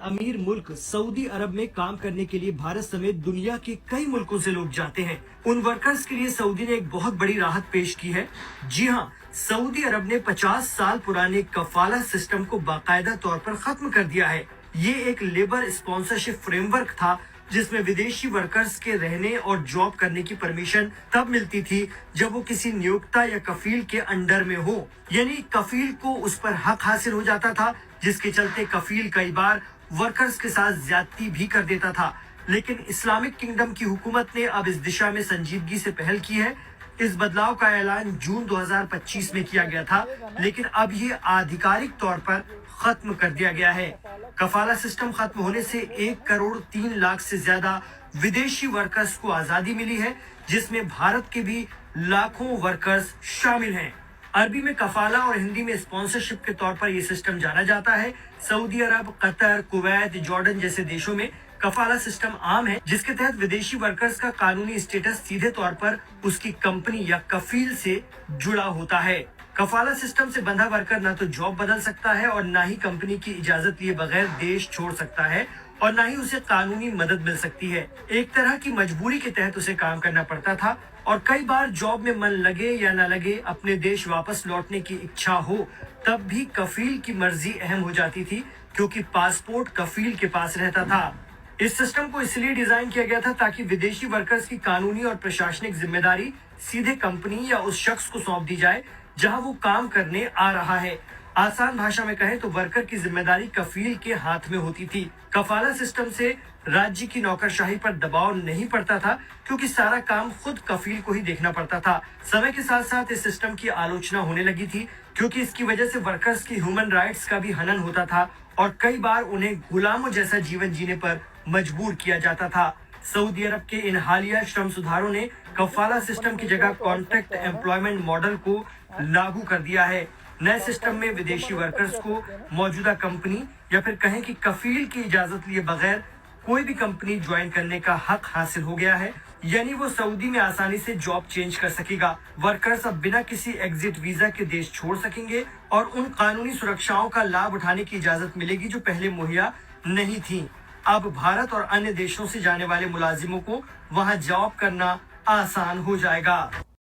अमीर मुल्क सऊदी अरब में काम करने के लिए भारत समेत दुनिया के कई मुल्कों से लोग जाते हैं। उन वर्कर्स के लिए सऊदी ने एक बहुत बड़ी राहत पेश की है। जी हाँ, सऊदी अरब ने 50 साल पुराने कफाला सिस्टम को बाकायदा तौर पर खत्म कर दिया है। ये एक लेबर स्पॉन्सरशिप फ्रेमवर्क था जिसमें विदेशी वर्कर्स के रहने और जॉब करने की परमिशन तब मिलती थी जब वो किसी नियोक्ता या कफील के अंडर में हो, यानी कफील को उस पर हक हासिल हो जाता था, जिसके चलते कफील कई बार वर्कर्स के साथ ज्यादती भी कर देता था। लेकिन इस्लामिक किंगडम की हुकूमत ने अब इस दिशा में संजीदगी से पहल की है। इस बदलाव का ऐलान जून 2025 में किया गया था, लेकिन अब ये आधिकारिक तौर पर खत्म कर दिया गया है। कफाला सिस्टम खत्म होने से 1 करोड़ 3 लाख से ज्यादा विदेशी वर्कर्स को आजादी मिली है, जिसमें भारत के भी लाखों वर्कर्स शामिल हैं। अरबी में कफाला और हिंदी में स्पॉन्सरशिप के तौर पर यह सिस्टम जाना जाता है। सऊदी अरब, कतर, कुवैत, जॉर्डन जैसे देशों में कफाला सिस्टम आम है, जिसके तहत विदेशी वर्कर्स का कानूनी स्टेटस सीधे तौर पर उसकी कंपनी या कफील से जुड़ा होता है। कफाला सिस्टम से बंधा वर्कर न तो जॉब बदल सकता है और न ही कंपनी की इजाजत लिए बगैर देश छोड़ सकता है और न ही उसे कानूनी मदद मिल सकती है। एक तरह की मजबूरी के तहत उसे काम करना पड़ता था और कई बार जॉब में मन लगे या न लगे, अपने देश वापस लौटने की इच्छा हो तब भी कफील की मर्जी अहम हो जाती थी, क्योंकि पासपोर्ट कफील के पास रहता था। इस सिस्टम को इसलिए डिजाइन किया गया था ताकि विदेशी वर्कर्स की कानूनी और प्रशासनिक जिम्मेदारी सीधे कंपनी या उस शख्स को सौंप दी जाए जहां वो काम करने आ रहा है। आसान भाषा में कहें तो वर्कर की जिम्मेदारी कफील के हाथ में होती थी। कफाला सिस्टम से राज्य की नौकरशाही पर दबाव नहीं पड़ता था, क्योंकि सारा काम खुद कफील को ही देखना पड़ता था। समय के साथ साथ इस सिस्टम की आलोचना होने लगी थी, क्योंकि इसकी वजह से वर्कर्स की ह्यूमन राइट्स का भी हनन होता था और कई बार उन्हें गुलामों जैसा जीवन जीने पर मजबूर किया जाता था। सऊदी अरब के इन हालिया श्रम सुधारों ने कफाला सिस्टम की जगह कॉन्ट्रैक्ट एम्प्लॉयमेंट मॉडल को लागू कर दिया है। नए सिस्टम में विदेशी वर्कर्स को मौजूदा कंपनी या फिर कहें कि कफील की इजाजत लिए बगैर कोई भी कंपनी ज्वाइन करने का हक हासिल हो गया है, यानी वो सऊदी में आसानी से जॉब चेंज कर सकेगा। वर्कर्स अब बिना किसी एग्जिट वीजा के देश छोड़ सकेंगे और उन कानूनी सुरक्षाओं का लाभ उठाने की इजाजत मिलेगी जो पहले मुहैया नहीं थी। अब भारत और अन्य देशों से जाने वाले मुलाजिमों को वहां जॉब करना आसान हो जाएगा।